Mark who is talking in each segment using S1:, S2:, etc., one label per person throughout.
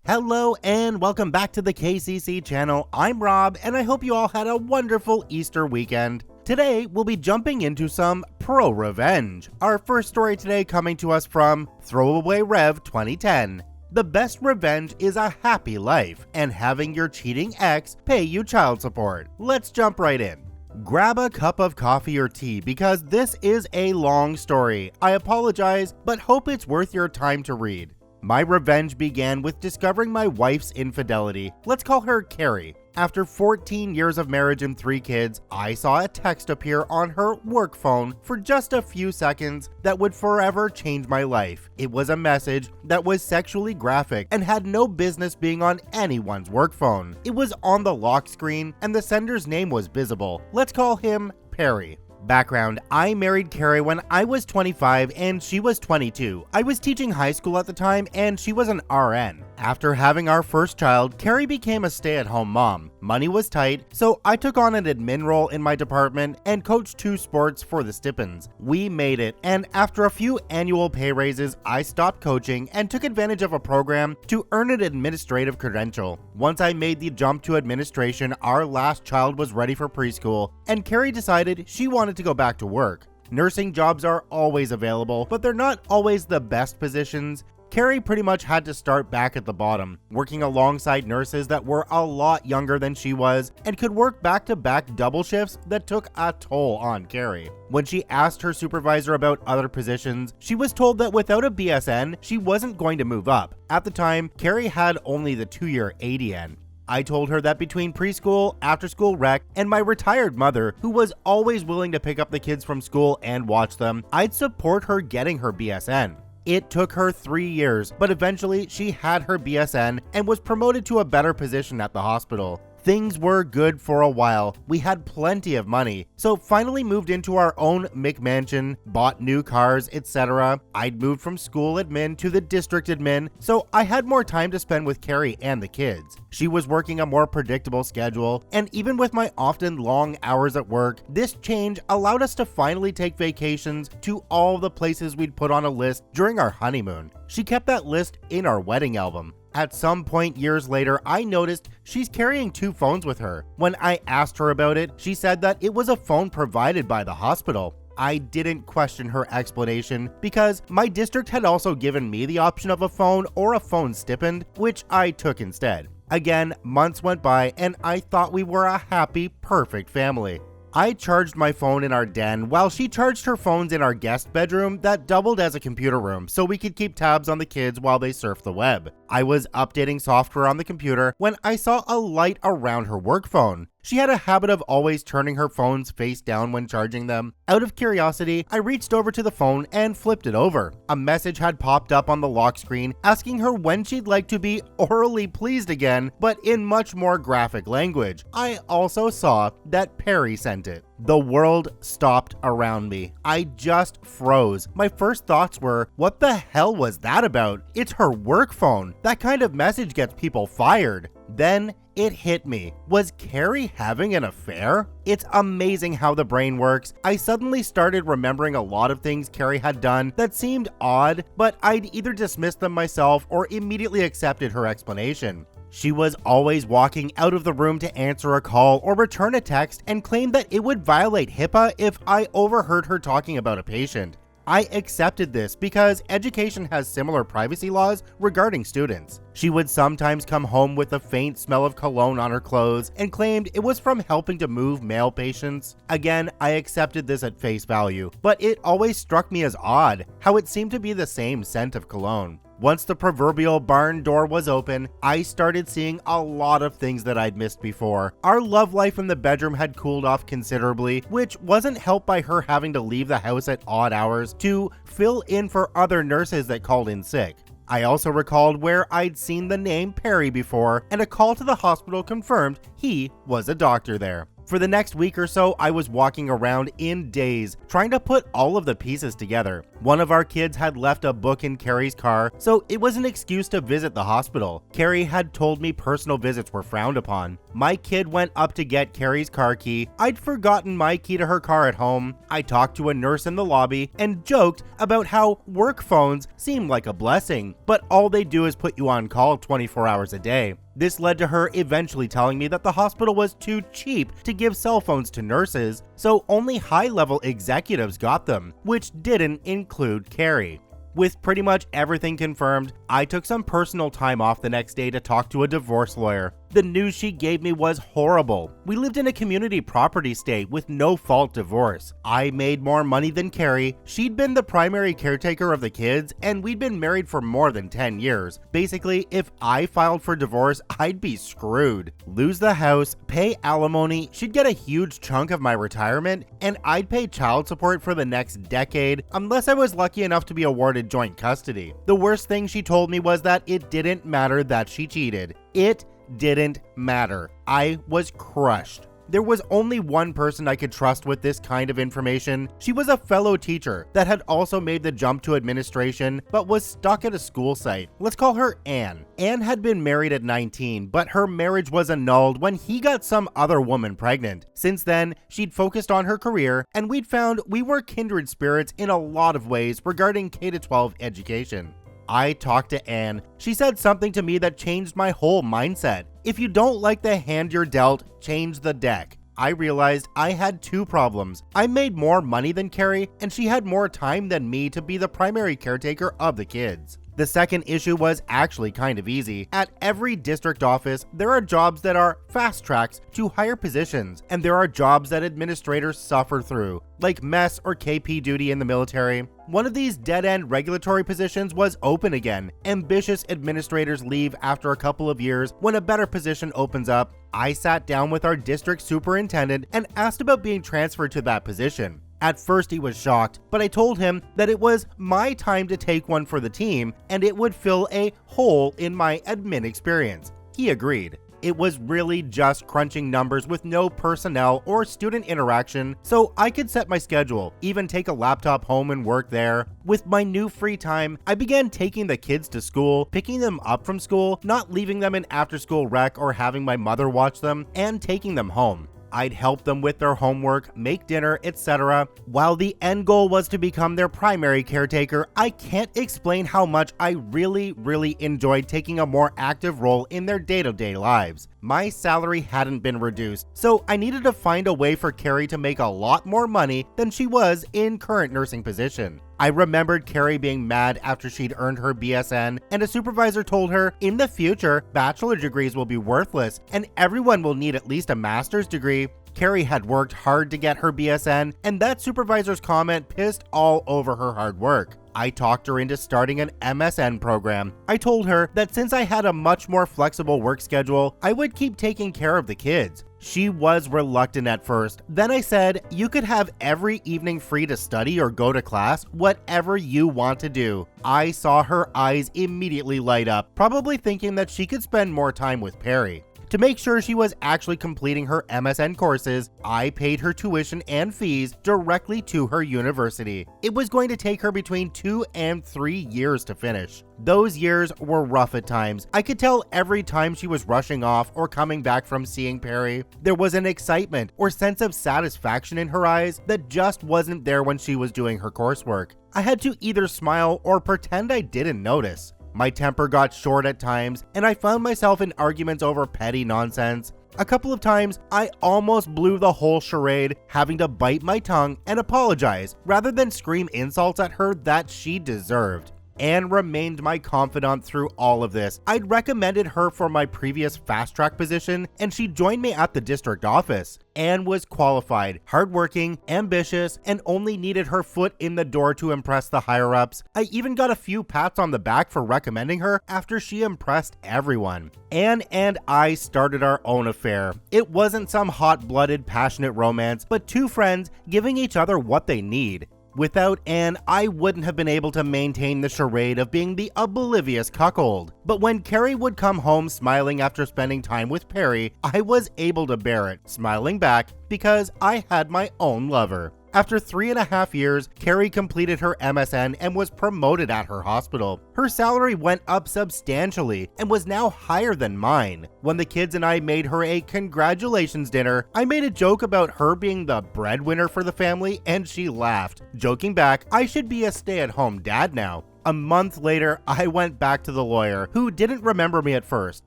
S1: Hello and welcome back to the KCC channel. I'm Rob and I hope you all had a wonderful Easter weekend. Today we'll be jumping into some ProRevenge. Our first story today coming to us from Throwaway Rev 2010. The best revenge is a happy life and having your cheating ex pay you child support. Let's jump right in. Grab a cup of coffee or tea because this is a long story. I apologize, but hope it's worth your time to read. My revenge began with discovering my wife's infidelity. Let's call her Carrie. After 14 years of marriage and 3 kids, I saw a text appear on her work phone for just a few seconds that would forever change my life. It was a message that was sexually graphic and had no business being on anyone's work phone. It was on the lock screen and the sender's name was visible. Let's call him Perry. Background: I married Carrie when I was 25 and she was 22. I was teaching high school at the time and she was an RN. After having our first child, Carrie became a stay-at-home mom. Money was tight, so I took on an admin role in my department and coached 2 sports for the stipends. We made it, and after a few annual pay raises, I stopped coaching and took advantage of a program to earn an administrative credential. Once I made the jump to administration, our last child was ready for preschool, and Carrie decided she wanted to go back to work. Nursing jobs are always available, but they're not always the best positions. Carrie pretty much had to start back at the bottom, working alongside nurses that were a lot younger than she was and could work back-to-back double shifts that took a toll on Carrie. When she asked her supervisor about other positions, she was told that without a BSN, she wasn't going to move up. At the time, Carrie had only the 2-year ADN. I told her that between preschool, after-school rec, and my retired mother, who was always willing to pick up the kids from school and watch them, I'd support her getting her BSN. It took her 3 years, but eventually she had her BSN and was promoted to a better position at the hospital. Things were good for a while. We had plenty of money, so finally moved into our own McMansion, bought new cars, etc. I'd moved from school admin to the district admin, so I had more time to spend with Carrie and the kids. She was working a more predictable schedule, and even with my often long hours at work, this change allowed us to finally take vacations to all the places we'd put on a list during our honeymoon. She kept that list in our wedding album. At some point years later, I noticed she's carrying 2 phones with her. When I asked her about it, she said that it was a phone provided by the hospital. I didn't question her explanation because my district had also given me the option of a phone or a phone stipend, which I took instead. Again, months went by and I thought we were a happy, perfect family. I charged my phone in our den while she charged her phones in our guest bedroom that doubled as a computer room so we could keep tabs on the kids while they surfed the web. I was updating software on the computer when I saw a light around her work phone. She had a habit of always turning her phones face down when charging them. Out of curiosity, I reached over to the phone and flipped it over. A message had popped up on the lock screen asking her when she'd like to be orally pleased again, but in much more graphic language. I also saw that Perry sent it. The world stopped around me. I just froze. My first thoughts were, what the hell was that about? It's her work phone. That kind of message gets people fired. Then it hit me. Was Carrie having an affair? It's amazing how the brain works. I suddenly started remembering a lot of things Carrie had done that seemed odd, but I'd either dismissed them myself or immediately accepted her explanation. She was always walking out of the room to answer a call or return a text and claimed that it would violate HIPAA if I overheard her talking about a patient. I accepted this because education has similar privacy laws regarding students. She would sometimes come home with a faint smell of cologne on her clothes and claimed it was from helping to move male patients. Again, I accepted this at face value, but it always struck me as odd how it seemed to be the same scent of cologne. Once the proverbial barn door was open, I started seeing a lot of things that I'd missed before. Our love life in the bedroom had cooled off considerably, which wasn't helped by her having to leave the house at odd hours to fill in for other nurses that called in sick. I also recalled where I'd seen the name Perry before, and a call to the hospital confirmed he was a doctor there. For the next week or so, I was walking around in daze, trying to put all of the pieces together. One of our kids had left a book in Carrie's car, so it was an excuse to visit the hospital. Carrie had told me personal visits were frowned upon. My kid went up to get Carrie's car key. I'd forgotten my key to her car at home. I talked to a nurse in the lobby and joked about how work phones seem like a blessing, but all they do is put you on call 24 hours a day. This led to her eventually telling me that the hospital was too cheap to give cell phones to nurses, so only high-level executives got them, which didn't include Carrie. With pretty much everything confirmed, I took some personal time off the next day to talk to a divorce lawyer. The news she gave me was horrible. We lived in a community property state with no-fault divorce. I made more money than Carrie, she'd been the primary caretaker of the kids, and we'd been married for more than 10 years. Basically, if I filed for divorce, I'd be screwed. Lose the house, pay alimony, she'd get a huge chunk of my retirement, and I'd pay child support for the next decade, unless I was lucky enough to be awarded joint custody. The worst thing she told me was that it didn't matter that she cheated. It didn't matter. I was crushed. There was only one person I could trust with this kind of information. She was a fellow teacher that had also made the jump to administration, but was stuck at a school site. Let's call her Anne. Anne had been married at 19, but her marriage was annulled when he got some other woman pregnant. Since then, she'd focused on her career, and we'd found we were kindred spirits in a lot of ways regarding K-12 education. I talked to Anne. She said something to me that changed my whole mindset. If you don't like the hand you're dealt, change the deck. I realized I had two problems. I made more money than Carrie, and she had more time than me to be the primary caretaker of the kids. The second issue was actually kind of easy. At every district office, there are jobs that are fast tracks to higher positions, and there are jobs that administrators suffer through, like mess or KP duty in the military. One of these dead-end regulatory positions was open again. Ambitious administrators leave after a couple of years when a better position opens up. I sat down with our district superintendent and asked about being transferred to that position. At first he was shocked, but I told him that it was my time to take one for the team and it would fill a hole in my admin experience. He agreed. It was really just crunching numbers with no personnel or student interaction, so I could set my schedule, even take a laptop home and work there. With my new free time, I began taking the kids to school, picking them up from school, not leaving them in after-school rec or having my mother watch them, and taking them home. I'd help them with their homework, make dinner, etc. While the end goal was to become their primary caretaker, I can't explain how much I really enjoyed taking a more active role in their day-to-day lives. My salary hadn't been reduced, so I needed to find a way for Carrie to make a lot more money than she was in current nursing position. I remembered Carrie being mad after she'd earned her BSN, and a supervisor told her, in the future, bachelor degrees will be worthless, and everyone will need at least a master's degree. Carrie had worked hard to get her BSN, and that supervisor's comment pissed all over her hard work. I talked her into starting an MSN program. I told her that since I had a much more flexible work schedule, I would keep taking care of the kids. She was reluctant at first. Then I said, you could have every evening free to study or go to class, whatever you want to do. I saw her eyes immediately light up, probably thinking that she could spend more time with Perry. To make sure she was actually completing her MSN courses, I paid her tuition and fees directly to her university. It was going to take her between 2 and 3 years to finish. Those years were rough at times. I could tell every time she was rushing off or coming back from seeing Perry. There was an excitement or sense of satisfaction in her eyes that just wasn't there when she was doing her coursework. I had to either smile or pretend I didn't notice. My temper got short at times, and I found myself in arguments over petty nonsense. A couple of times, I almost blew the whole charade, having to bite my tongue and apologize, rather than scream insults at her that she deserved. Anne remained my confidant through all of this. I'd recommended her for my previous fast-track position, and she joined me at the district office. Anne was qualified, hardworking, ambitious, and only needed her foot in the door to impress the higher-ups. I even got a few pats on the back for recommending her after she impressed everyone. Anne and I started our own affair. It wasn't some hot-blooded, passionate romance, but two friends giving each other what they need. Without Anne, I wouldn't have been able to maintain the charade of being the oblivious cuckold. But when Carrie would come home smiling after spending time with Perry, I was able to bear it, smiling back because I had my own lover. After 3.5 years, Carrie completed her MSN and was promoted at her hospital. Her salary went up substantially and was now higher than mine. When the kids and I made her a congratulations dinner, I made a joke about her being the breadwinner for the family, and she laughed, joking back, I should be a stay-at-home dad now. A month later, I went back to the lawyer, who didn't remember me at first,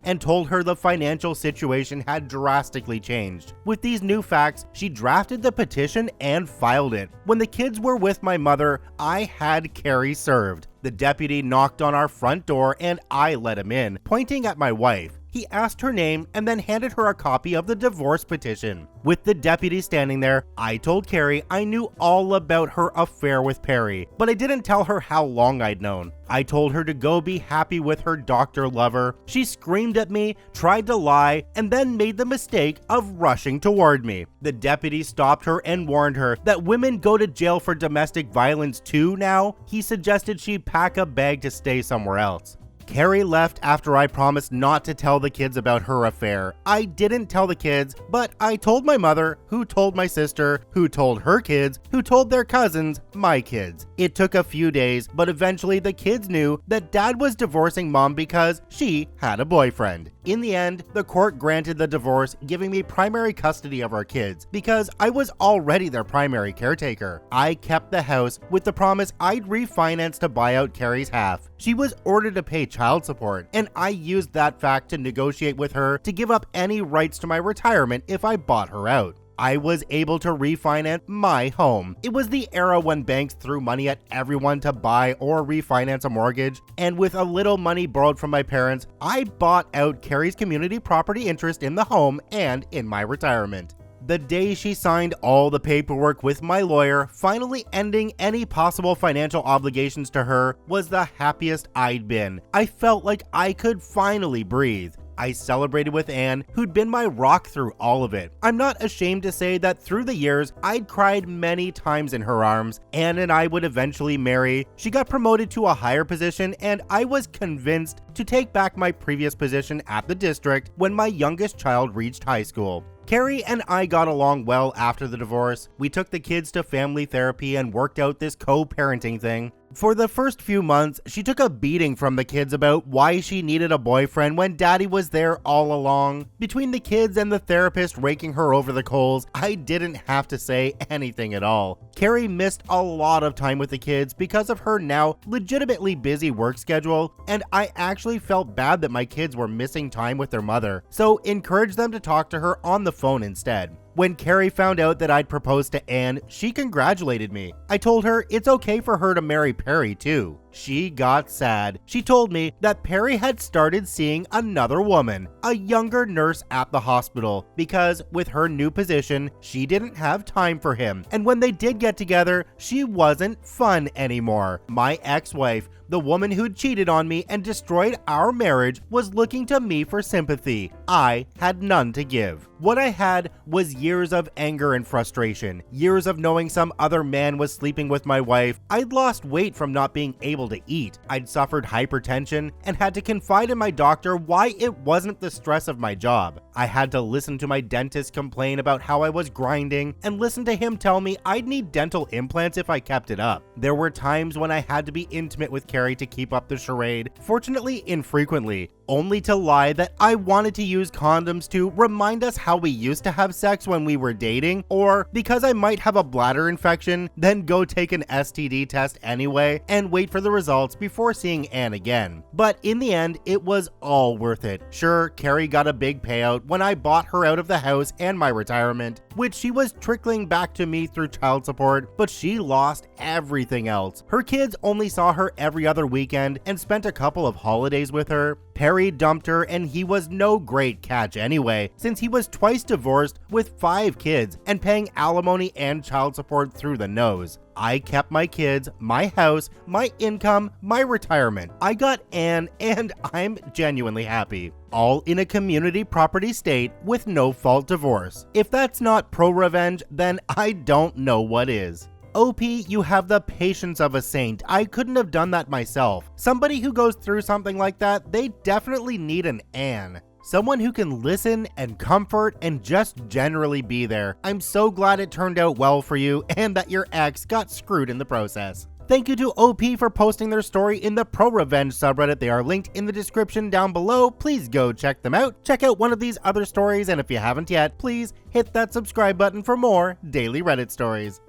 S1: and told her the financial situation had drastically changed. With these new facts, she drafted the petition and filed it. When the kids were with my mother, I had Carrie served. The deputy knocked on our front door and I let him in, pointing at my wife. He asked her name and then handed her a copy of the divorce petition. With the deputy standing there, I told Carrie I knew all about her affair with Perry, but I didn't tell her how long I'd known. I told her to go be happy with her doctor lover. She screamed at me, tried to lie, and then made the mistake of rushing toward me. The deputy stopped her and warned her that women go to jail for domestic violence too now. He suggested she pack a bag to stay somewhere else. Carrie left after I promised not to tell the kids about her affair. I didn't tell the kids, but I told my mother, who told my sister, who told her kids, who told their cousins, my kids. It took a few days, but eventually the kids knew that dad was divorcing mom because she had a boyfriend. In the end, the court granted the divorce, giving me primary custody of our kids because I was already their primary caretaker. I kept the house with the promise I'd refinance to buy out Carrie's half. She was ordered to pay child support, and I used that fact to negotiate with her to give up any rights to my retirement if I bought her out. I was able to refinance my home. It was the era when banks threw money at everyone to buy or refinance a mortgage, and with a little money borrowed from my parents, I bought out Carrie's community property interest in the home and in my retirement. The day she signed all the paperwork with my lawyer, finally ending any possible financial obligations to her, was the happiest I'd been. I felt like I could finally breathe. I celebrated with Anne, who'd been my rock through all of it. I'm not ashamed to say that through the years, I'd cried many times in her arms. Anne and I would eventually marry. She got promoted to a higher position, and I was convinced to take back my previous position at the district when my youngest child reached high school. Carrie and I got along well after the divorce. We took the kids to family therapy and worked out this co-parenting thing. For the first few months, she took a beating from the kids about why she needed a boyfriend when daddy was there all along. Between the kids and the therapist raking her over the coals, I didn't have to say anything at all. Carrie missed a lot of time with the kids because of her now legitimately busy work schedule, and I actually felt bad that my kids were missing time with their mother, so encouraged them to talk to her on the phone instead. When Carrie found out that I'd proposed to Anne, she congratulated me. I told her it's okay for her to marry Perry too. She got sad. She told me that Perry had started seeing another woman, a younger nurse at the hospital, because with her new position, she didn't have time for him. And when they did get together, she wasn't fun anymore. My ex-wife, the woman who'd cheated on me and destroyed our marriage, was looking to me for sympathy. I had none to give. What I had was years of anger and frustration, years of knowing some other man was sleeping with my wife. I'd lost weight from not being able to eat. I'd suffered hypertension and had to confide in my doctor why it wasn't the stress of my job. I had to listen to my dentist complain about how I was grinding and listen to him tell me I'd need dental implants if I kept it up. There were times when I had to be intimate with Carrie to keep up the charade, fortunately infrequently, only to lie that I wanted to use condoms to remind us how we used to have sex when we were dating, or because I might have a bladder infection, then go take an STD test anyway and wait for the results before seeing Anne again. But in the end, it was all worth it. Sure, Carrie got a big payout when I bought her out of the house and my retirement, which she was trickling back to me through child support, but she lost everything else. Her kids only saw her every other weekend and spent a couple of holidays with her. Perry dumped her, and he was no great catch anyway, since he was twice divorced with 5 kids and paying alimony and child support through the nose. I kept my kids, my house, my income, my retirement. I got Anne, and I'm genuinely happy. All in a community property state with no fault divorce. If that's not pro-revenge, then I don't know what is. OP, you have the patience of a saint. I couldn't have done that myself. Somebody who goes through something like that, they definitely need an Anne. Someone who can listen and comfort and just generally be there. I'm so glad it turned out well for you and that your ex got screwed in the process. Thank you to OP for posting their story in the ProRevenge subreddit. They are linked in the description down below. Please go check them out. Check out one of these other stories, and if you haven't yet, please hit that subscribe button for more daily Reddit stories.